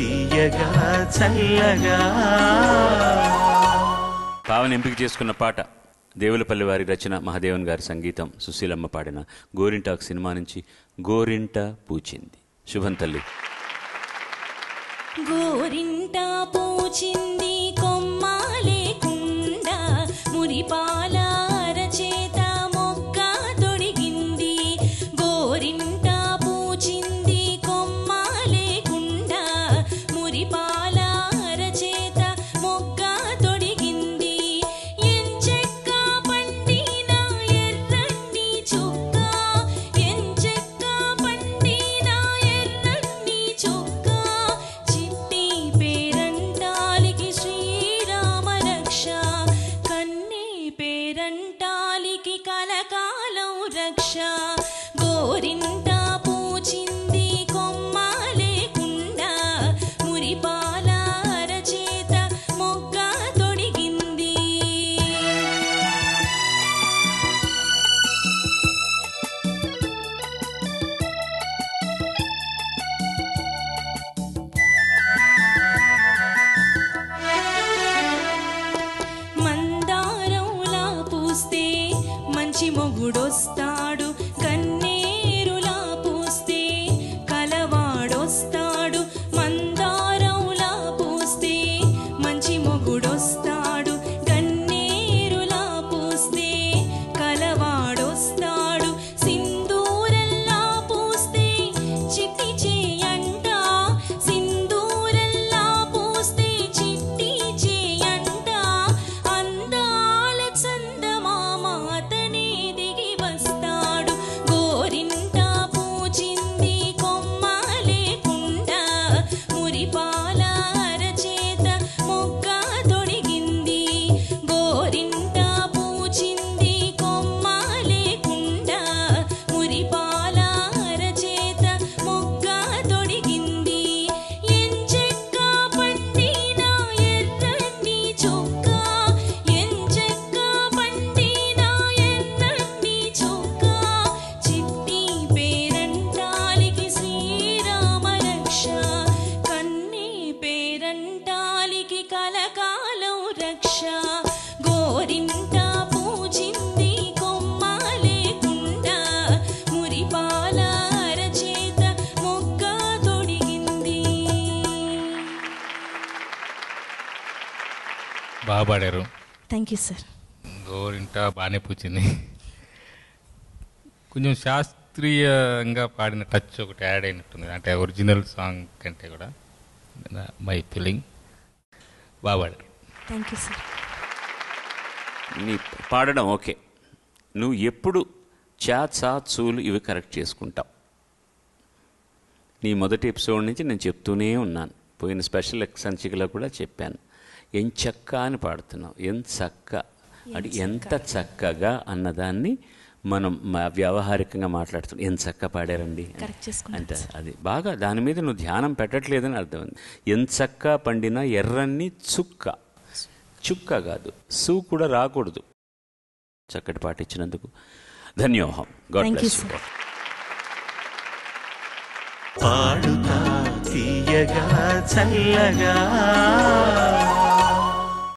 తీయగా చల్లగా. పావని ఎంపిక చేసుకున్న పాట దేవులపల్లి వారి రచన, మహాదేవన్ గారి సంగీతం, సుశీలమ్మ పాడిన గోరింటాకు సినిమా నుంచి గోరింట పూచింది. శుభం తల్లి. గోరింట పూచింది కొమ్మ లేకుండా మురిపాల అరచేత మొగ్గ తొడిగింది. గోరింట పూచింది కొమ్మ లేకుండా మురిపాల అరచేత మొగ్గ తొడిగింది. ఎంచెక్క పండిన ఎర్రని చుక్క, ఎంచెక్క పండిన ఎర్రని చుక్క, చిట్టి పేరంటాలికి శ్రీరామ రక్ష, కన్నే పేరంటాలికి కలకాలం రక్ష. గోరింట పూచింది కొమ్మ లేకుండా మురిపాల అరచేత మొగ్గ తొడిగింది. మందారంలా పూస్తే మంచి మొగుడొస్తాడు, కన్నేరులా పూస్తే కలవాడొస్తాడు. మందారంలా పూస్తే మంచి మొగుడొస్తాడు, కన్నేరులా పూస్తే కలవాడొస్తాడు. సింధూరల్లా పూస్తే చిట్టి చేయంట, సింధూరల్లా పూస్తే చిట్టి చేయంట. అందాల చందమామ అతనే దిగి వస్తాడు. గోరింట పూచింది కొమ్మ లేకుండా మురిపాల అరచేత మొగ్గ తొడిగింది. గోరింట పూచింది కొమ్మ లేకుండా మురిపాల అరచేత మొగ్గ తొడిగింది. ఎంచెక్క పండిన ఎర్రని చుక్క, ఎంచెక్క పండిన ఎర్రని చుక్క, చిట్టి పేరంటాలికి శ్రీరామ రక్ష, కన్నే పేరంటాలికి కలకాలం రక్ష. గోరింట పూచింది కొమ్మ లేకుండా మురిపాల అరచేత మొగ్గ తొడిగింది. బాగా పాడారు. Thank you sir. గోరింట బాగానే పూచింది. కొంచెం శాస్త్రీయంగా పాడిన టచ్ ఒకటి యాడ్ అయినట్టుంది, అంటే ఒరిజినల్ సాంగ్ కంటే కూడా. My feeling. బాగా పాడారు. Thank you sir. నీ పాడడం ఓకే, నువ్వు ఎప్పుడు చా చా చూలు ఇవి కరెక్ట్ చేసుకుంటావు. నీ మొదటి ఎపిసోడ్ నుంచి నేను చెప్తూనే ఉన్నాను, పోయిన స్పెషల్ సంచికలో కూడా చెప్పాను. ఎంచక్క అని పాడుతున్నావు, ఎంచక్క అంటే ఎంత చక్కగా అన్నదాన్ని మనం వ్యావహారికంగా మాట్లాడుతున్నాం. ఎంత చక్క పాడారండి అంటే అది బాగా దాని మీద నువ్వు ధ్యానం పెట్టట్లేదని అర్థమైంది. ఎంచక్క పండిన ఎర్రని చుక్క, చుక్క కాదు సు కూడా రాకూడదు. చక్కటి పాట ఇచ్చినందుకు ధన్యోహం. God bless you. పాడుతా తీయగా చల్లగా.